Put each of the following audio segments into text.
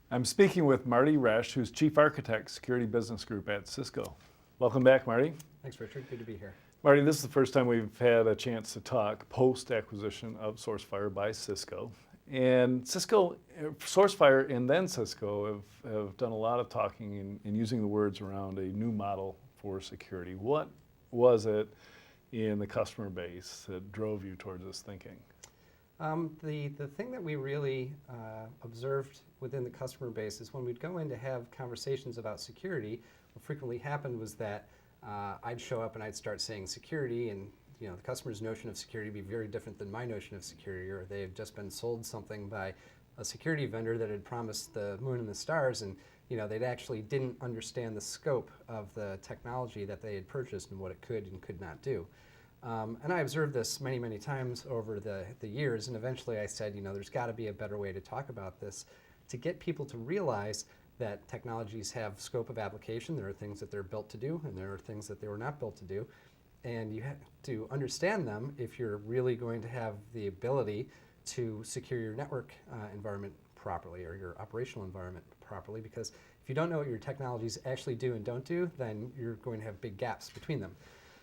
I'm speaking with Marty Roesch, who's Chief Architect, Security Business Group at Cisco. Welcome back, Marty. Thanks, Richard. Good to be here. Marty, this is the first time we've had a chance to talk post-acquisition of Sourcefire by Cisco. And Cisco, Sourcefire and then Cisco have done a lot of talking and using the words around a new model for security. What was it in the customer base that drove you towards this thinking? The thing that we really observed within the customer base is when we'd go in to have conversations about security, what frequently happened was that I'd show up and I'd start saying security, and the customer's notion of security would be very different than my notion of security, or they've just been sold something by a security vendor that had promised the moon and the stars, and they'd actually didn't understand the scope of the technology that they had purchased and what it could and could not do. And I observed this many, many times over the years, and eventually I said, there's got to be a better way to talk about this to get people to realize that technologies have scope of application. There are things that they're built to do, and there are things that they were not built to do. And you have to understand them if you're really going to have the ability to secure your network environment properly, or your operational environment properly, because if you don't know what your technologies actually do and don't do, then you're going to have big gaps between them.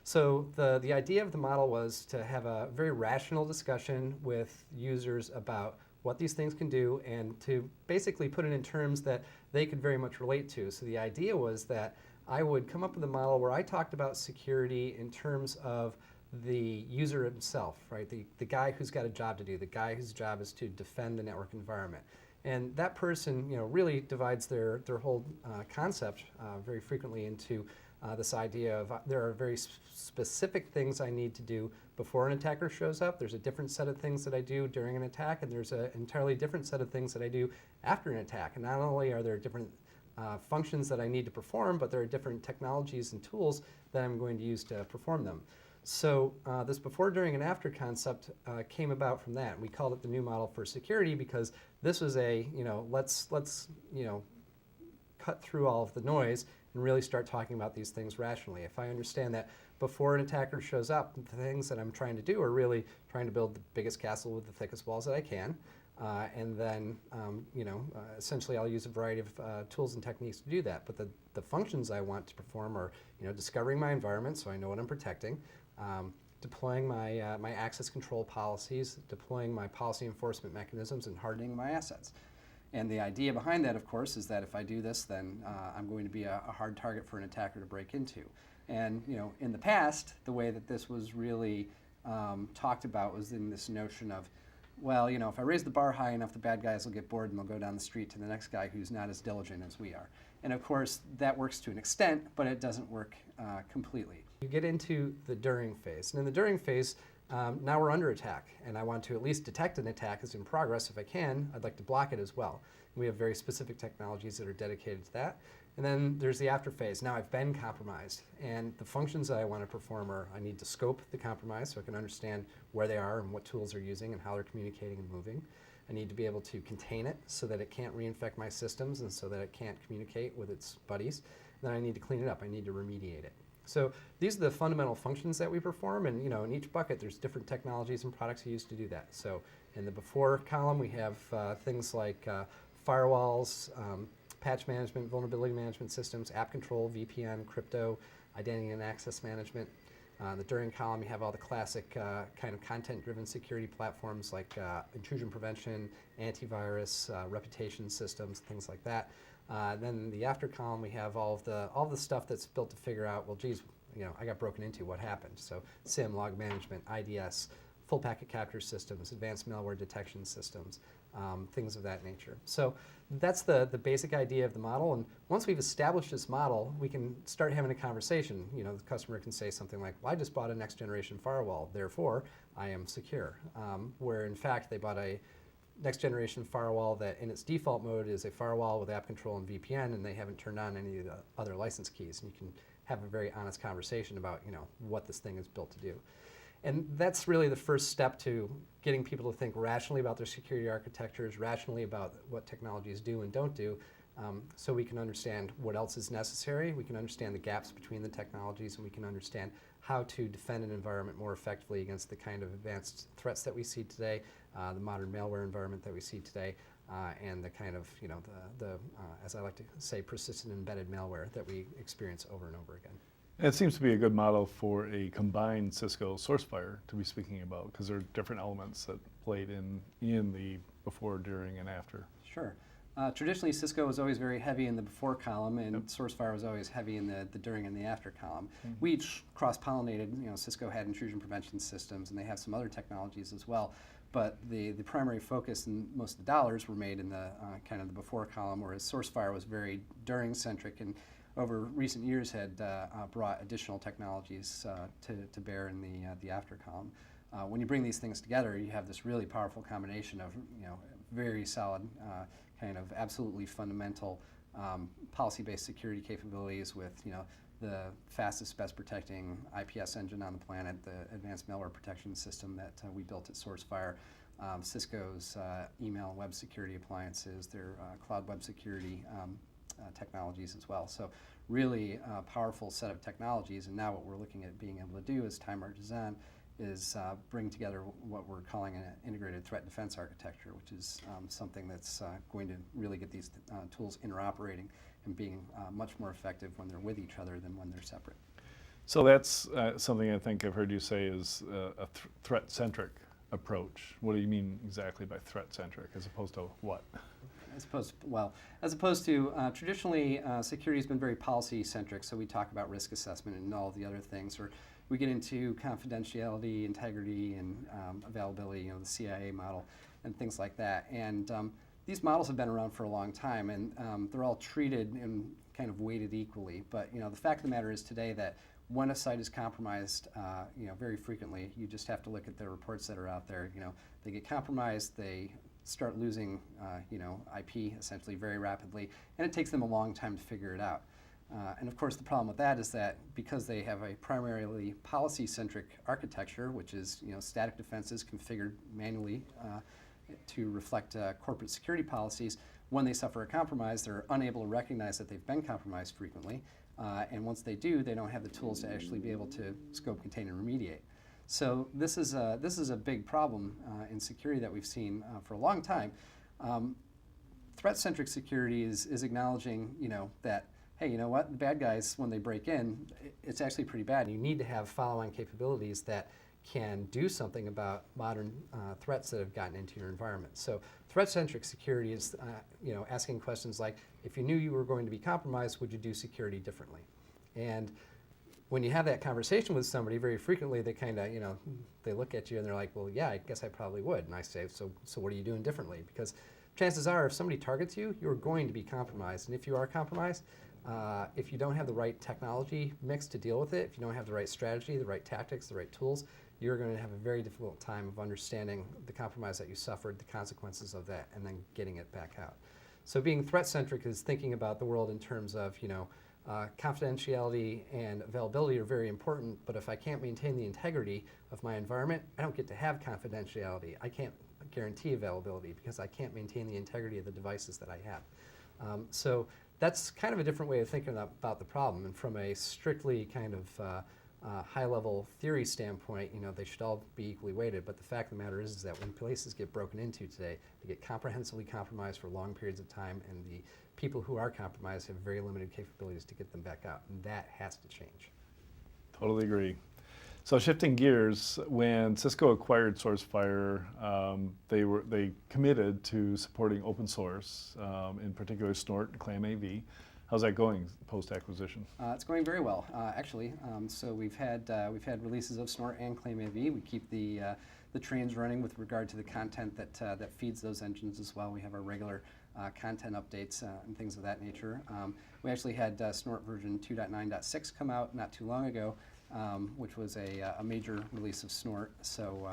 So the idea of the model was to have a very rational discussion with users about what these things can do, and to basically put it in terms that they could very much relate to. So the idea was that I would come up with a model where I talked about security in terms of the user himself, right? The guy who's got a job to do, the guy whose job is to defend the network environment. And that person, really divides their whole concept very frequently into this idea of there are very specific things I need to do before an attacker shows up. There's a different set of things that I do during an attack, and there's an entirely different set of things that I do after an attack. And not only are there different functions that I need to perform, but there are different technologies and tools that I'm going to use to perform them. So this before, during, and after concept came about from that. We called it the new model for security because this was a, let's cut through all of the noise and really start talking about these things rationally. If I understand that before an attacker shows up, the things that I'm trying to do are really trying to build the biggest castle with the thickest walls that I can. And then, essentially I'll use a variety of tools and techniques to do that. But the functions I want to perform are, discovering my environment so I know what I'm protecting, deploying my access control policies, deploying my policy enforcement mechanisms, and hardening my assets. And the idea behind that, of course, is that if I do this, then I'm going to be a hard target for an attacker to break into. And in the past, the way that this was really talked about was in this notion of, well, if I raise the bar high enough, the bad guys will get bored and they'll go down the street to the next guy who's not as diligent as we are. And of course, that works to an extent, but it doesn't work completely. You get into the during phase. And in the during phase, now we're under attack, and I want to at least detect an attack as in progress. If I can, I'd like to block it as well. And we have very specific technologies that are dedicated to that. And then there's the after phase. Now I've been compromised, and the functions that I want to perform are I need to scope the compromise so I can understand where they are and what tools they're using and how they're communicating and moving. I need to be able to contain it so that it can't reinfect my systems and so that it can't communicate with its buddies. And then I need to clean it up. I need to remediate it. So these are the fundamental functions that we perform, and in each bucket there's different technologies and products used to do that. So in the before column we have things like firewalls, patch management, vulnerability management systems, app control, VPN, crypto, identity and access management. The during column you have all the classic kind of content-driven security platforms like intrusion prevention, antivirus, reputation systems, things like that. Then the after column we have all the stuff that's built to figure out, well, geez, I got broken into, what happened? So SIM, log management, IDS, full packet capture systems, advanced malware detection systems, things of that nature. So that's the basic idea of the model. And once we've established this model, we can start having a conversation. The customer can say something like, well, I just bought a next generation firewall, therefore I am secure. Where in fact they bought a next generation firewall that in its default mode is a firewall with app control and VPN, and they haven't turned on any of the other license keys. And you can have a very honest conversation about what this thing is built to do. And that's really the first step to getting people to think rationally about their security architectures, rationally about what technologies do and don't do, so we can understand what else is necessary, we can understand the gaps between the technologies, and we can understand how to defend an environment more effectively against the kind of advanced threats that we see today, the modern malware environment that we see today, and the kind of, as I like to say, persistent embedded malware that we experience over and over again. It seems to be a good model for a combined Cisco Sourcefire to be speaking about, because there are different elements that played in the before, during, and after. Sure. Traditionally, Cisco was always very heavy in the before column, and Sourcefire was always heavy in the during and the after column. We each cross-pollinated. Cisco had intrusion prevention systems, and they have some other technologies as well. But the primary focus and most of the dollars were made in the kind of the before column, whereas Sourcefire was very during-centric, and over recent years had brought additional technologies to bear in the after column. When you bring these things together, you have this really powerful combination of very solid kind of absolutely fundamental policy-based security capabilities with the fastest, best protecting IPS engine on the planet, the advanced malware protection system that we built at Sourcefire, Cisco's email and web security appliances, their cloud web security technologies as well. So really powerful set of technologies, and now what we're looking at being able to do as time marches on is bring together what we're calling an integrated threat defense architecture, which is something that's going to really get these tools interoperating and being much more effective when they're with each other than when they're separate. So that's something I think I've heard you say is a threat-centric approach. What do you mean exactly by threat-centric, as opposed to what? As opposed to traditionally, security has been very policy-centric, so we talk about risk assessment and all of the other things, or we get into confidentiality, integrity, and availability, the CIA model, and things like that. And these models have been around for a long time, and they're all treated and kind of weighted equally. But the fact of the matter is today that when a site is compromised, very frequently, you just have to look at the reports that are out there. They get compromised, they start losing, IP essentially very rapidly, and it takes them a long time to figure it out. And of course, the problem with that is that because they have a primarily policy-centric architecture, which is static defenses configured manually to reflect corporate security policies, when they suffer a compromise, they're unable to recognize that they've been compromised frequently. And once they do, they don't have the tools to actually be able to scope, contain, and remediate. So this is a big problem in security that we've seen for a long time. Threat-centric security is acknowledging that, hey, you know what, the bad guys, when they break in, it's actually pretty bad. You need to have follow-on capabilities that can do something about modern threats that have gotten into your environment. So threat-centric security is asking questions like, if you knew you were going to be compromised, would you do security differently? And when you have that conversation with somebody, very frequently they kind of, they look at you and they're like, well, yeah, I guess I probably would. And I say, so what are you doing differently? Because chances are, if somebody targets you, you're going to be compromised. And if you are compromised, if you don't have the right technology mix to deal with it, if you don't have the right strategy, the right tactics, the right tools, you're going to have a very difficult time of understanding the compromise that you suffered, the consequences of that, and then getting it back out. So being threat-centric is thinking about the world in terms of, confidentiality and availability are very important, but if I can't maintain the integrity of my environment, I don't get to have confidentiality. I can't guarantee availability because I can't maintain the integrity of the devices that I have. So that's kind of a different way of thinking about the problem. And from a strictly kind of high-level theory standpoint, they should all be equally weighted. But the fact of the matter is that when places get broken into today, they get comprehensively compromised for long periods of time, and the people who are compromised have very limited capabilities to get them back out, and that has to change. Totally agree. So shifting gears, when Cisco acquired Sourcefire, they committed to supporting open source, in particular Snort and ClamAV. How's that going post-acquisition? It's going very well, actually. So we've had releases of Snort and ClamAV. We keep the trains running with regard to the content that feeds those engines as well. We have our regular content updates and things of that nature. We actually had Snort version 2.9.6 come out not too long ago, which was a major release of Snort. So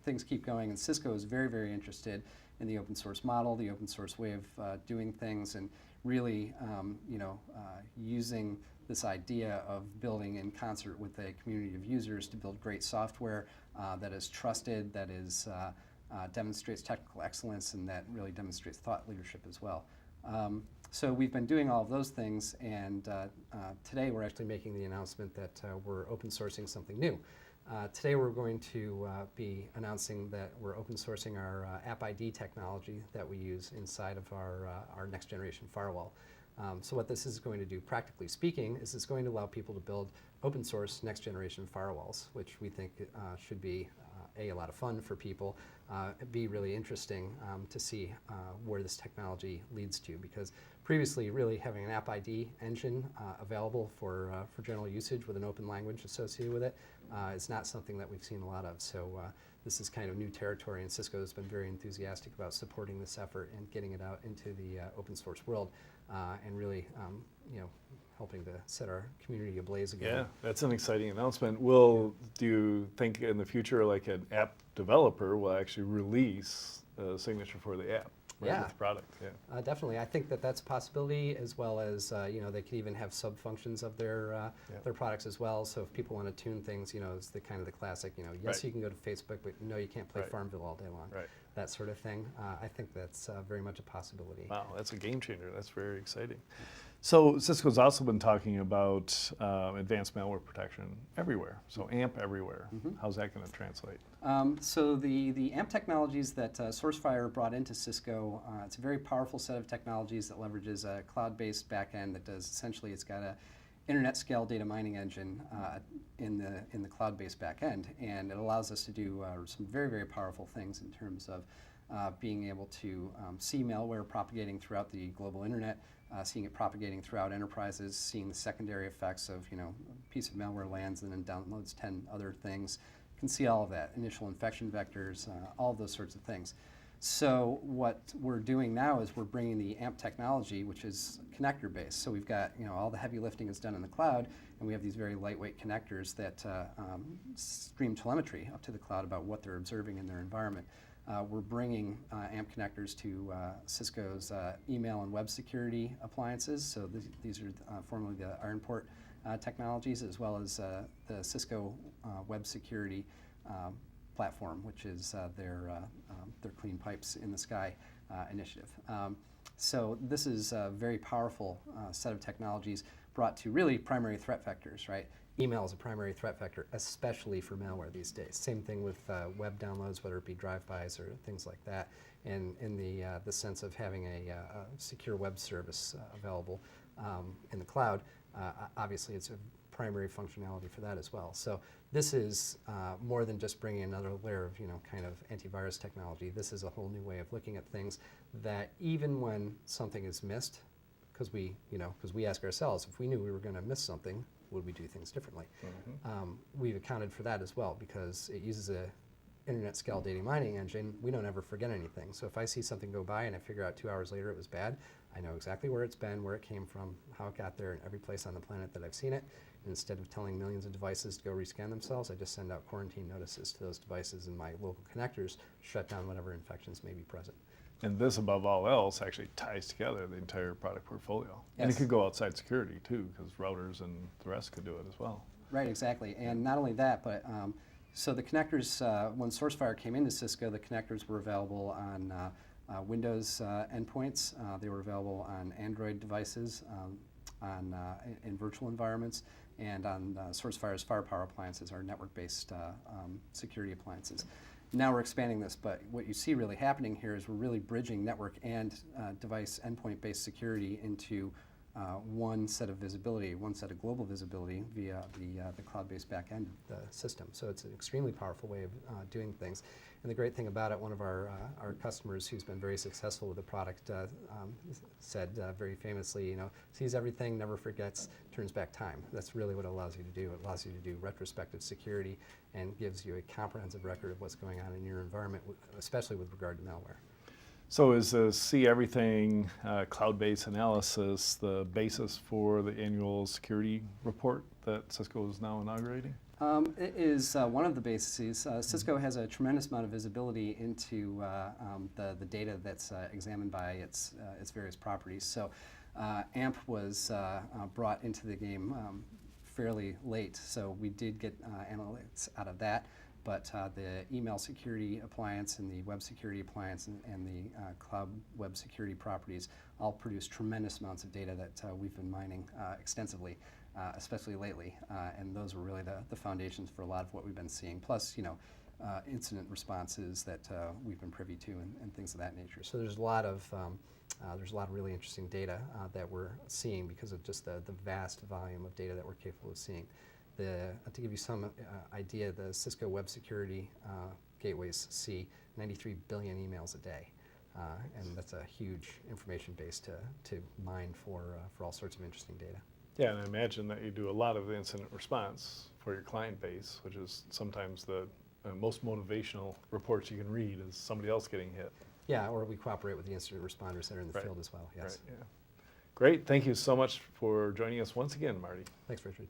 things keep going, and Cisco is very, very interested in the open source model, the open source way of doing things, and really using this idea of building in concert with a community of users to build great software that is trusted, that is demonstrates technical excellence, and that really demonstrates thought leadership as well. So we've been doing all of those things, and today we're actually making the announcement that we're open sourcing something new. Today we're going to be announcing that we're open sourcing our App ID technology that we use inside of our next generation firewall. So what this is going to do, practically speaking, is it's going to allow people to build open source next generation firewalls, which we think should be a lot of fun for people, be really interesting to see where this technology leads to, because previously really having an App ID engine available for general usage with an open language associated with it is not something that we've seen a lot of. So this is kind of new territory, and Cisco has been very enthusiastic about supporting this effort and getting it out into the open source world, and really helping to set our community ablaze again. Yeah, that's an exciting announcement. Do you think in the future, like an app developer will actually release a signature for the app? Right, Yeah. with the product, yeah. Definitely, I think that that's a possibility, as well as they could even have sub-functions of their products as well. So if people want to tune things, it's the kind of the classic, yes, Right. you can go to Facebook, but no, you can't play Right. Farmville all day long. Right. That sort of thing. I think that's very much a possibility. Wow, that's a game changer. That's very exciting. So Cisco's also been talking about advanced malware protection everywhere. So AMP everywhere. How's that going to translate? So the AMP technologies that Sourcefire brought into Cisco, it's a very powerful set of technologies that leverages a cloud-based backend that does essentially, it's got a internet scale data mining engine in the cloud-based backend, and it allows us to do some very, very powerful things in terms of being able to see malware propagating throughout the global internet, seeing it propagating throughout enterprises, seeing the secondary effects of, a piece of malware lands and then downloads 10 other things. You can see all of that, initial infection vectors, all of those sorts of things. So what we're doing now is we're bringing the AMP technology, which is connector based. So we've got, all the heavy lifting is done in the cloud, and we have these very lightweight connectors that stream telemetry up to the cloud about what they're observing in their environment. We're bringing AMP connectors to Cisco's email and web security appliances. So these are formerly the Ironport technologies, as well as the Cisco web security platform, which is their Clean Pipes in the Sky initiative. So this is a very powerful set of technologies brought to really primary threat vectors, right? Email is a primary threat vector, especially for malware these days. Same thing with web downloads, whether it be drive-bys or things like that. And in the sense of having a secure web service available in the cloud, obviously it's a primary functionality for that as well. So this is more than just bringing another layer of kind of antivirus technology. This is a whole new way of looking at things that even when something is missed, because we ask ourselves, if we knew we were going to miss something, would we do things differently? We've accounted for that as well, because it uses a internet scale data mining engine. We don't ever forget anything. So if I see something go by and I figure out 2 hours later it was bad, I know exactly where it's been, where it came from, how it got there, and every place on the planet that I've seen it. And instead of telling millions of devices to go rescan themselves, I just send out quarantine notices to those devices, and my local connectors shut down whatever infections may be present. And this, above all else, actually ties together the entire product portfolio. And it Yes. could go outside security too, because routers and the rest could do it as well. Right, exactly. And not only that, but so the connectors, when Sourcefire came into Cisco, the connectors were available on Windows endpoints. They were available on Android devices, in virtual environments, and on Sourcefire's Firepower appliances, our network-based security appliances. Now we're expanding this, but what you see really happening here is we're really bridging network and device endpoint-based security into one set of visibility, one set of global visibility via the cloud-based backend. The system. So it's an extremely powerful way of doing things. And the great thing about it, one of our customers who's been very successful with the product said very famously, sees everything, never forgets, turns back time. That's really what it allows you to do. It allows you to do retrospective security and gives you a comprehensive record of what's going on in your environment, especially with regard to malware. So is the See Everything cloud-based analysis the basis for the annual security report that Cisco is now inaugurating? It is one of the bases. Cisco has a tremendous amount of visibility into the data that's examined by its various properties. So AMP was brought into the game fairly late, so we did get analytics out of that. But the email security appliance and the web security appliance and the cloud web security properties all produce tremendous amounts of data that we've been mining extensively. especially lately. And those were really the foundations for a lot of what we've been seeing. Plus, incident responses that we've been privy to and things of that nature. So there's a lot of really interesting data that we're seeing because of just the vast volume of data that we're capable of seeing. To give you some idea, the Cisco web security gateways see 93 billion emails a day, and that's a huge information base to mine for all sorts of interesting data. Yeah, and I imagine that you do a lot of the incident response for your client base, which is sometimes the most motivational reports you can read is somebody else getting hit. Yeah, or we cooperate with the incident responders that are in the Right. field as well, yes. Right, yeah. Great, thank you so much for joining us once again, Marty. Thanks, Richard.